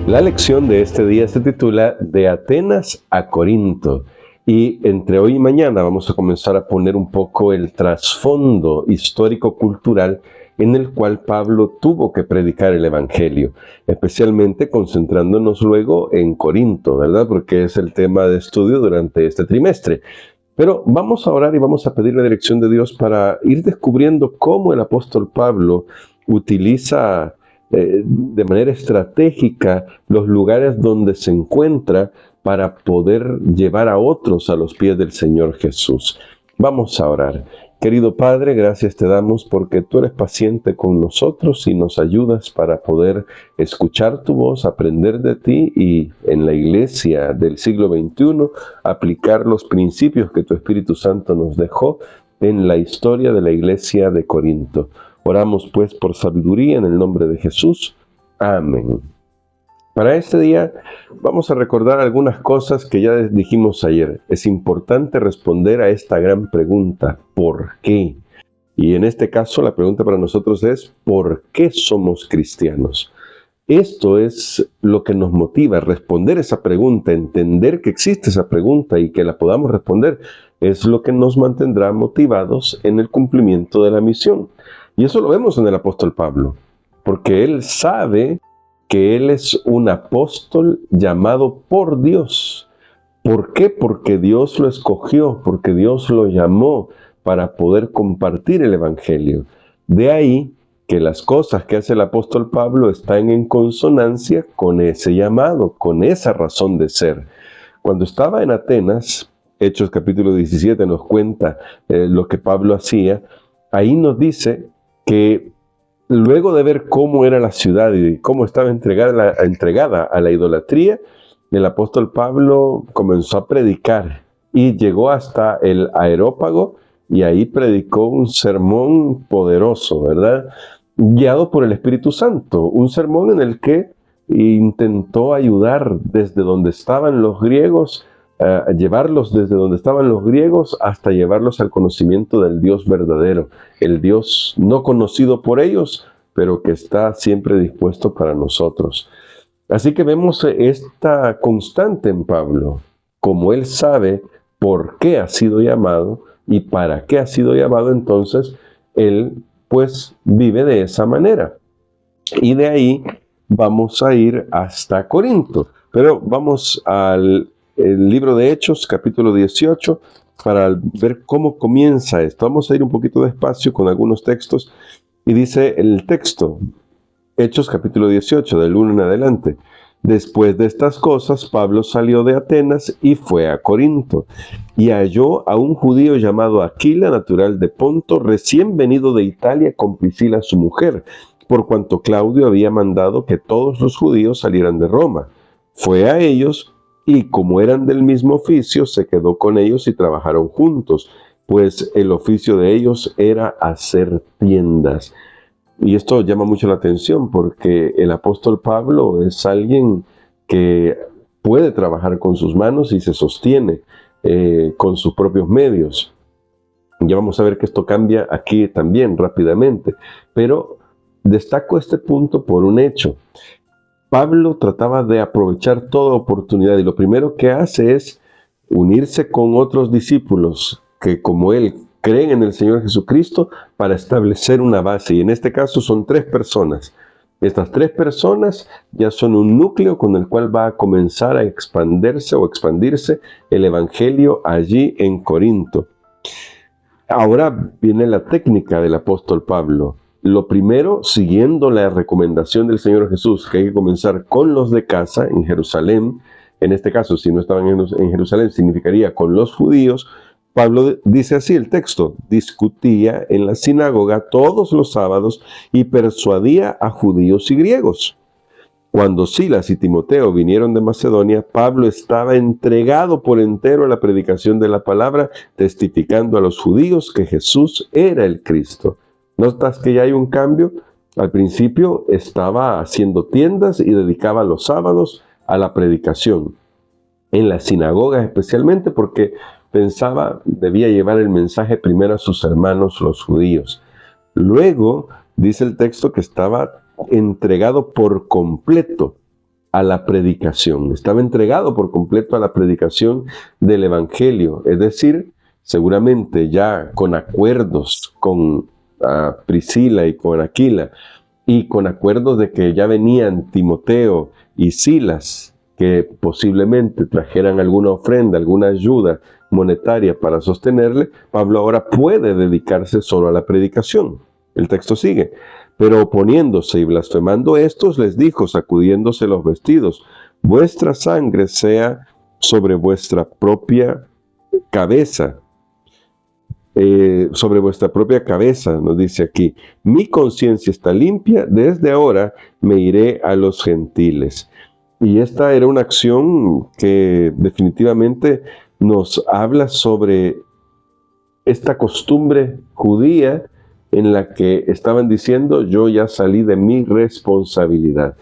La lección de este día se titula De Atenas a Corinto, y entre hoy y mañana vamos a comenzar a poner un poco el trasfondo histórico-cultural en el cual Pablo tuvo que predicar el Evangelio, especialmente concentrándonos luego en Corinto, ¿verdad? Porque es el tema de estudio durante este trimestre. Pero vamos a orar y vamos a pedir la dirección de Dios para ir descubriendo cómo el apóstol Pablo utiliza de manera estratégica los lugares donde se encuentra para poder llevar a otros a los pies del Señor Jesús. Vamos a orar. Querido Padre, gracias te damos porque tú eres paciente con nosotros y nos ayudas para poder escuchar tu voz, aprender de ti y en la iglesia del siglo XXI aplicar los principios que tu Espíritu Santo nos dejó en la historia de la iglesia de Corinto. Oramos pues por sabiduría en el nombre de Jesús. Amén. Para este día vamos a recordar algunas cosas que ya dijimos ayer. Es importante responder a esta gran pregunta, ¿por qué? Y en este caso la pregunta para nosotros es, ¿por qué somos cristianos? Esto es lo que nos motiva a responder esa pregunta, entender que existe esa pregunta y que la podamos responder, es lo que nos mantendrá motivados en el cumplimiento de la misión. Y eso lo vemos en el apóstol Pablo, porque él sabe que él es un apóstol llamado por Dios. ¿Por qué? Porque Dios lo escogió, porque Dios lo llamó para poder compartir el Evangelio. De ahí que las cosas que hace el apóstol Pablo están en consonancia con ese llamado, con esa razón de ser. Cuando estaba en Atenas, Hechos capítulo 17 nos cuenta lo que Pablo hacía. Ahí nos dice que luego de ver cómo era la ciudad y cómo estaba entregada a la idolatría, el apóstol Pablo comenzó a predicar y llegó hasta el Areópago y ahí predicó un sermón poderoso, ¿verdad? Guiado por el Espíritu Santo, un sermón en el que intentó ayudar desde donde estaban los griegos, a llevarlos desde donde estaban los griegos hasta llevarlos al conocimiento del Dios verdadero, el Dios no conocido por ellos, pero que está siempre dispuesto para nosotros. Así que vemos esta constante en Pablo, como él sabe por qué ha sido llamado y para qué ha sido llamado, entonces él pues vive de esa manera. Y de ahí vamos a ir hasta Corinto, pero vamos al libro de Hechos, capítulo 18, para ver cómo comienza esto. Vamos a ir un poquito despacio con algunos textos, y dice el texto, Hechos, capítulo 18, del 1 en adelante. Después de estas cosas, Pablo salió de Atenas y fue a Corinto, y halló a un judío llamado Aquila, natural de Ponto, recién venido de Italia con Priscila su mujer, por cuanto Claudio había mandado que todos los judíos salieran de Roma. Fue a ellos, y como eran del mismo oficio, se quedó con ellos y trabajaron juntos, pues el oficio de ellos era hacer tiendas. Y esto llama mucho la atención porque el apóstol Pablo es alguien que puede trabajar con sus manos y se sostiene con sus propios medios. Ya vamos a ver que esto cambia aquí también rápidamente, pero destaco este punto por un hecho. Pablo trataba de aprovechar toda oportunidad y lo primero que hace es unirse con otros discípulos que como él creen en el Señor Jesucristo para establecer una base, y en este caso son 3 personas. Estas 3 personas ya son un núcleo con el cual va a comenzar a expandirse el Evangelio allí en Corinto. Ahora viene la técnica del apóstol Pablo. Lo primero, siguiendo la recomendación del Señor Jesús, que hay que comenzar con los de casa en Jerusalén. En este caso, si no estaban en Jerusalén, significaría con los judíos. Pablo dice así el texto: discutía en la sinagoga todos los sábados y persuadía a judíos y griegos. Cuando Silas y Timoteo vinieron de Macedonia, Pablo estaba entregado por entero a la predicación de la palabra, testificando a los judíos que Jesús era el Cristo. ¿Notas que ya hay un cambio? Al principio estaba haciendo tiendas y dedicaba los sábados a la predicación. En las sinagogas especialmente porque pensaba debía llevar el mensaje primero a sus hermanos los judíos. Luego dice el texto que estaba entregado por completo a la predicación. Estaba entregado por completo a la predicación del Evangelio. Es decir, seguramente ya con acuerdos con Priscila y con Aquila, y con acuerdos de que ya venían Timoteo y Silas, que posiblemente trajeran alguna ofrenda, alguna ayuda monetaria para sostenerle, Pablo ahora puede dedicarse solo a la predicación. El texto sigue: pero oponiéndose y blasfemando estos, les dijo, sacudiéndose los vestidos: vuestra sangre sea sobre vuestra propia cabeza. Sobre vuestra propia cabeza, nos dice aquí. Mi conciencia está limpia, desde ahora me iré a los gentiles. Y esta era una acción que definitivamente nos habla sobre esta costumbre judía en la que estaban diciendo: yo ya salí de mi responsabilidad.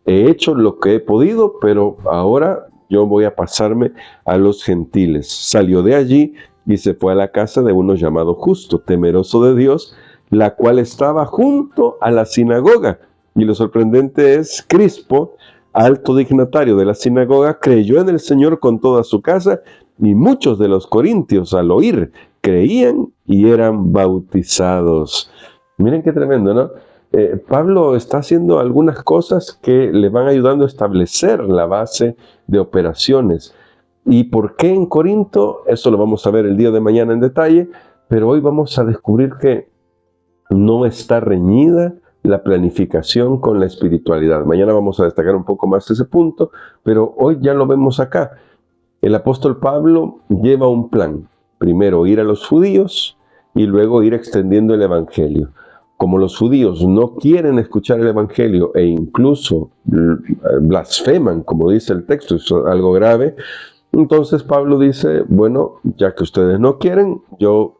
He hecho lo que he podido, pero ahora yo voy a pasarme a los gentiles. Salió de allí y se fue a la casa de uno llamado Justo, temeroso de Dios, la cual estaba junto a la sinagoga. Y lo sorprendente es, Crispo, alto dignatario de la sinagoga, creyó en el Señor con toda su casa, y muchos de los corintios, al oír, creían y eran bautizados. Miren qué tremendo, ¿no? Pablo está haciendo algunas cosas que le van ayudando a establecer la base de operaciones. ¿Y por qué en Corinto? Eso lo vamos a ver el día de mañana en detalle, pero hoy vamos a descubrir que no está reñida la planificación con la espiritualidad. Mañana vamos a destacar un poco más ese punto, pero hoy ya lo vemos acá. El apóstol Pablo lleva un plan. Primero ir a los judíos y luego ir extendiendo el evangelio. Como los judíos no quieren escuchar el evangelio e incluso blasfeman, como dice el texto, es algo grave, entonces Pablo dice: bueno, ya que ustedes no quieren, yo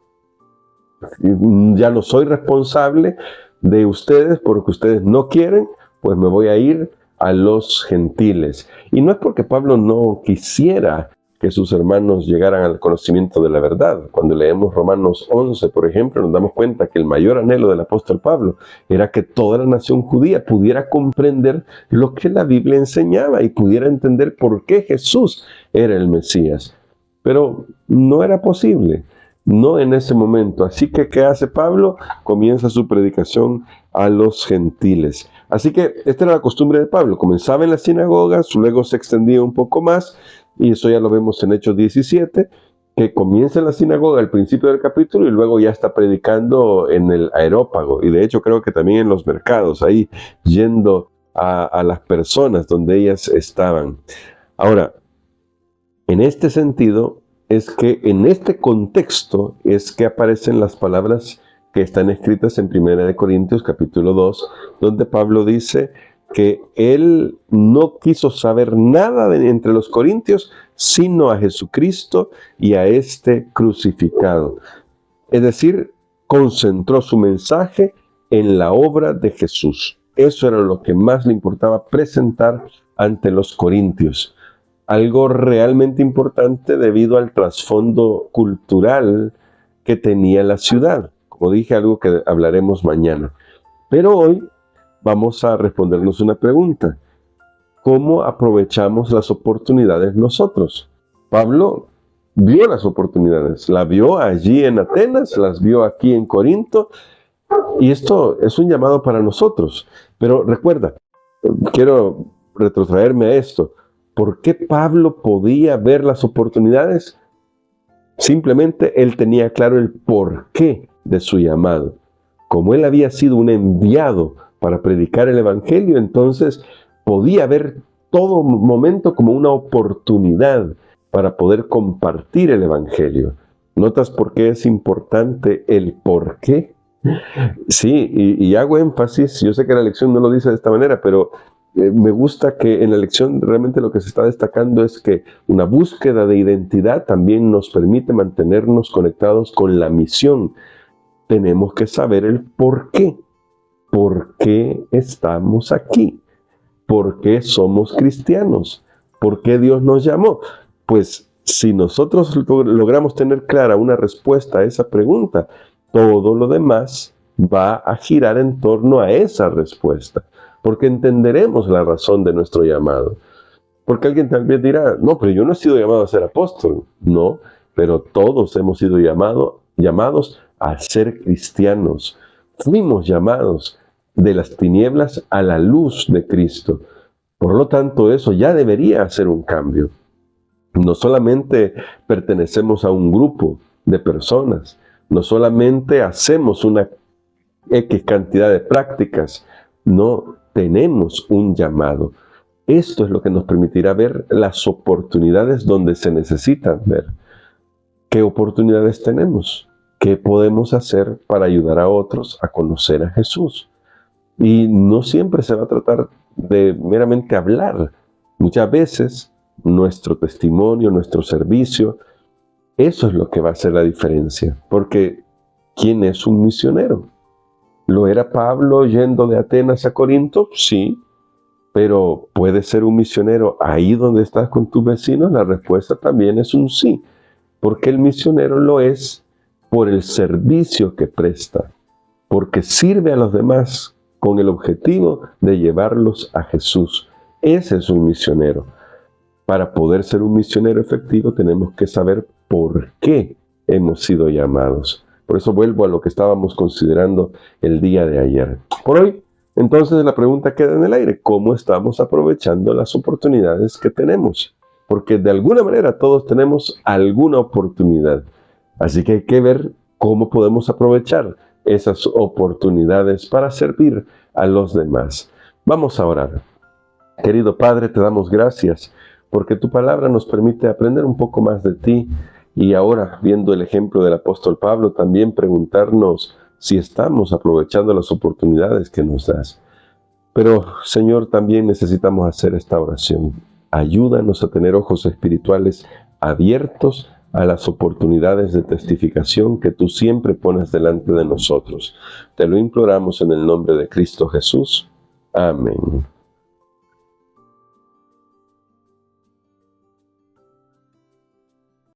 ya no soy responsable de ustedes porque ustedes no quieren, pues me voy a ir a los gentiles. Y no es porque Pablo no quisiera que sus hermanos llegaran al conocimiento de la verdad. Cuando leemos Romanos 11, por ejemplo, nos damos cuenta que el mayor anhelo del apóstol Pablo era que toda la nación judía pudiera comprender lo que la Biblia enseñaba y pudiera entender por qué Jesús era el Mesías. Pero no era posible, no en ese momento. Así que, ¿qué hace Pablo? Comienza su predicación a los gentiles. Así que esta era la costumbre de Pablo. Comenzaba en las sinagogas, luego se extendía un poco más, y eso ya lo vemos en Hechos 17, que comienza en la sinagoga al principio del capítulo y luego ya está predicando en el Areópago. Y de hecho creo que también en los mercados, ahí yendo a las personas donde ellas estaban. Ahora, en este sentido, es que en este contexto es que aparecen las palabras que están escritas en 1 Corintios capítulo 2, donde Pablo dice que él no quiso saber nada entre los corintios, sino a Jesucristo y a este crucificado. Es decir, concentró su mensaje en la obra de Jesús. Eso era lo que más le importaba presentar ante los corintios. Algo realmente importante debido al trasfondo cultural que tenía la ciudad. Como dije, algo que hablaremos mañana. Pero hoy vamos a respondernos una pregunta: ¿cómo aprovechamos las oportunidades nosotros? Pablo vio las oportunidades, las vio allí en Atenas, las vio aquí en Corinto, y esto es un llamado para nosotros. Pero recuerda, quiero retrotraerme a esto. ¿Por qué Pablo podía ver las oportunidades? Simplemente él tenía claro el porqué de su llamado. Como él había sido un enviado para predicar el evangelio, entonces podía ver todo momento como una oportunidad para poder compartir el evangelio. ¿Notas por qué es importante el por qué? Sí, y hago énfasis, yo sé que la lección no lo dice de esta manera, pero me gusta que en la lección realmente lo que se está destacando es que una búsqueda de identidad también nos permite mantenernos conectados con la misión. Tenemos que saber el por qué. ¿Por qué estamos aquí? ¿Por qué somos cristianos? ¿Por qué Dios nos llamó? Pues si nosotros logramos tener clara una respuesta a esa pregunta, todo lo demás va a girar en torno a esa respuesta. porque entenderemos la razón de nuestro llamado. Porque alguien tal vez dirá, no, pero yo no he sido llamado a ser apóstol. No, pero todos hemos sido llamados a ser cristianos. Fuimos llamados de las tinieblas a la luz de Cristo. Por lo tanto, eso ya debería hacer un cambio. No solamente pertenecemos a un grupo de personas, no solamente hacemos una X cantidad de prácticas, no, tenemos un llamado. Esto es lo que nos permitirá ver las oportunidades donde se necesitan ver. ¿Qué oportunidades tenemos? ¿Qué podemos hacer para ayudar a otros a conocer a Jesús? Y no siempre se va a tratar de meramente hablar. Muchas veces nuestro testimonio, nuestro servicio, eso es lo que va a hacer la diferencia. Porque ¿quién es un misionero? ¿Lo era Pablo yendo de Atenas a Corinto? Sí. Pero ¿puedes ser un misionero ahí donde estás con tus vecinos? La respuesta también es un sí. Porque el misionero lo es por el servicio que presta. Porque sirve a los demás con el objetivo de llevarlos a Jesús. Ese es un misionero. Para poder ser un misionero efectivo tenemos que saber por qué hemos sido llamados. Por eso vuelvo a lo que estábamos considerando el día de ayer. Por hoy, entonces la pregunta queda en el aire. ¿Cómo estamos aprovechando las oportunidades que tenemos? Porque de alguna manera todos tenemos alguna oportunidad. Así que hay que ver cómo podemos aprovechar esas oportunidades para servir a los demás. Vamos a orar. Querido Padre, te damos gracias porque tu palabra nos permite aprender un poco más de ti y ahora, viendo el ejemplo del apóstol Pablo, también preguntarnos si estamos aprovechando las oportunidades que nos das. Pero, Señor, también necesitamos hacer esta oración. Ayúdanos a tener ojos espirituales abiertos a las oportunidades de testificación que tú siempre pones delante de nosotros. Te lo imploramos en el nombre de Cristo Jesús. Amén.